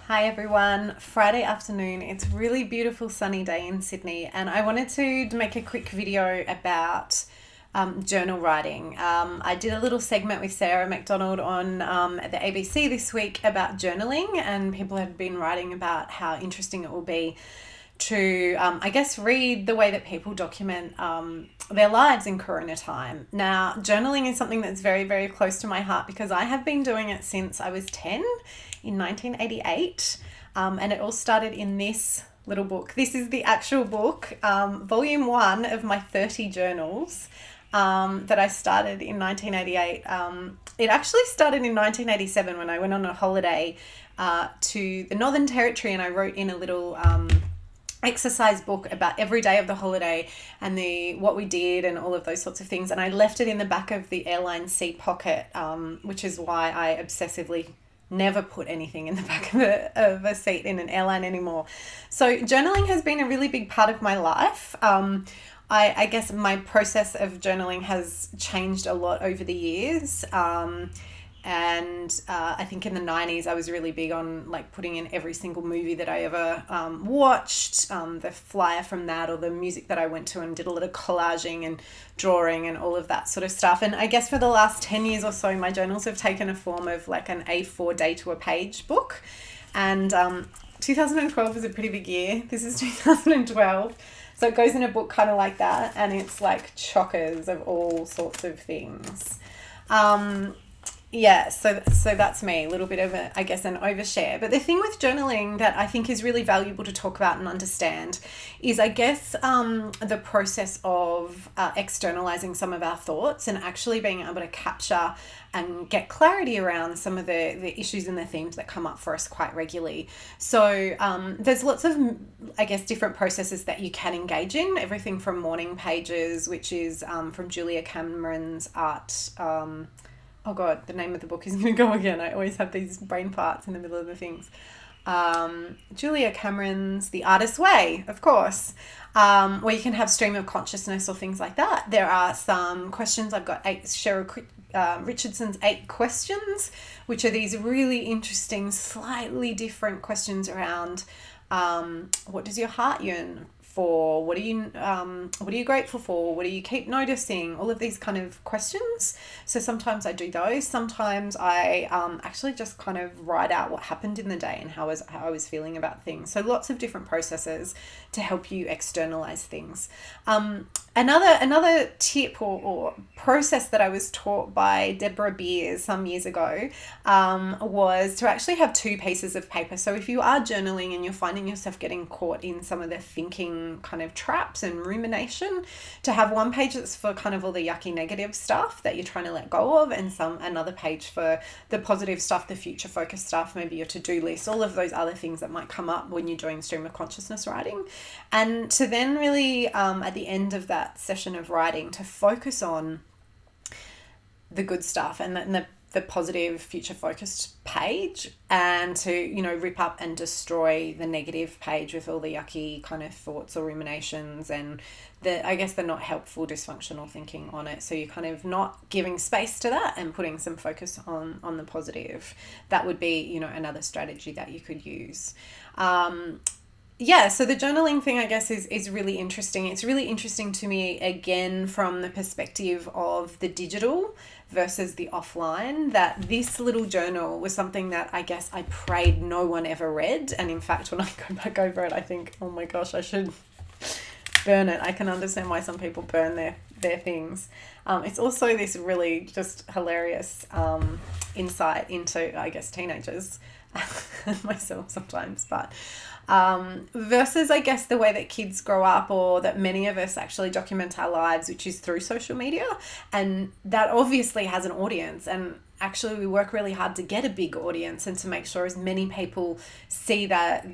Hi everyone, Friday afternoon. It's a really beautiful sunny day in Sydney, and I wanted to make a quick video about journal writing. I did a little segment with Sarah McDonald on at the ABC this week about journaling, and people had been writing about how interesting it will be to, I guess, read the way that people document their lives in Corona time. Now, journaling is something that's very, very close to my heart because I have been doing it since I was 10 in 1988. And it all started in this little book. This is the actual book, volume 1 of my 30 journals that I started in 1988. It actually started in 1987 when I went on a holiday to the Northern Territory, and I wrote in a little exercise book about every day of the holiday and what we did and all of those sorts of things. And I left it in the back of the airline seat pocket, which is why I obsessively never put anything in the back of a seat in an airline anymore. So journaling has been a really big part of my life. I guess my process of journaling has changed a lot over the years. And I think in the 90s I was really big on like putting in every single movie that I ever watched, the flyer from that, or the music that I went to, and did a lot of collaging and drawing and all of that sort of stuff. And I guess for the last 10 years or so, my journals have taken a form of like an A4 day to a page book. And 2012 was a pretty big year. This is 2012. So it goes in a book kind of like that, and it's like chockers of all sorts of things. Yeah, so that's me, a little bit of I guess an overshare. But the thing with journaling that I think is really valuable to talk about and understand is, I guess, the process of externalizing some of our thoughts and actually being able to capture and get clarity around some of the issues and the themes that come up for us quite regularly. So there's lots of, I guess, different processes that you can engage in, everything from morning pages, which is from Julia Cameron's art. Oh God, the name of the book is going to go again. I always have these brain farts in the middle of the things. Julia Cameron's The Artist's Way, of course, where you can have stream of consciousness or things like that. There are some questions. I've got Cheryl Richardson's 8 questions, which are these really interesting, slightly different questions around what does your heart yearn for? What are you grateful for? What do you keep noticing? All of these kind of questions. So sometimes I do those. Sometimes I actually just kind of write out what happened in the day and how I was feeling about things. So lots of different processes to help you externalize things. Another tip or process that I was taught by Deborah Beers some years ago was to actually have 2 pieces of paper. So if you are journaling and you're finding yourself getting caught in some of the thinking kind of traps and rumination, to have one page that's for kind of all the yucky negative stuff that you're trying to let go of, and another page for the positive stuff, the future focused stuff, maybe your to-do list, all of those other things that might come up when you're doing stream of consciousness writing. And to then really at the end of that session of writing, to focus on the good stuff and the positive future focused page, and to rip up and destroy the negative page with all the yucky kind of thoughts or ruminations and the not helpful dysfunctional thinking on it. So you're kind of not giving space to that and putting some focus on the positive. That would be another strategy that you could use. So the journaling thing, I guess, is really interesting. It's really interesting to me, again, from the perspective of the digital versus the offline, that this little journal was something that I guess I prayed no one ever read. And in fact, when I go back over it, I think, oh my gosh, I should burn it. I can understand why some people burn their things. It's also this really just hilarious insight into, I guess, teenagers and myself sometimes, but versus, I guess, the way that kids grow up, or that many of us actually document our lives, which is through social media. And that obviously has an audience, and actually we work really hard to get a big audience and to make sure as many people see that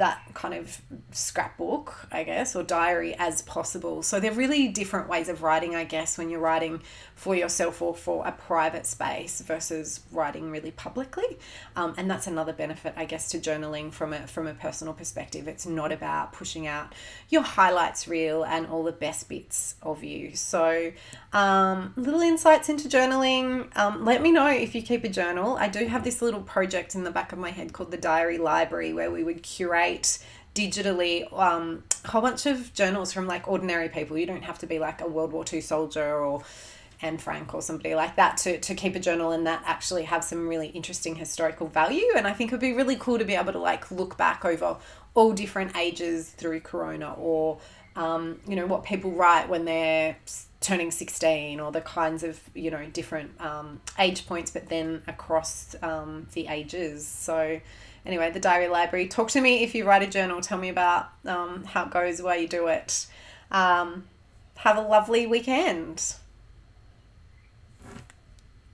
that kind of scrapbook, I guess, or diary as possible. So they're really different ways of writing, I guess, when you're writing for yourself or for a private space versus writing really publicly. And that's another benefit, I guess, to journaling from a personal perspective. It's not about pushing out your highlights reel and all the best bits of you. So little insights into journaling. Let me know if you keep a journal. I do have this little project in the back of my head called the Diary Library, where we would curate digitally a whole bunch of journals from like ordinary people. You don't have to be like a World War II soldier or Anne Frank or somebody like that to keep a journal, and that actually have some really interesting historical value. And I think it would be really cool to be able to like look back over all different ages through Corona, or what people write when they're turning 16, or the kinds of different age points, but then across the ages. So anyway, the Diary Library. Talk to me if you write a journal. Tell me about how it goes, why you do it. Have a lovely weekend.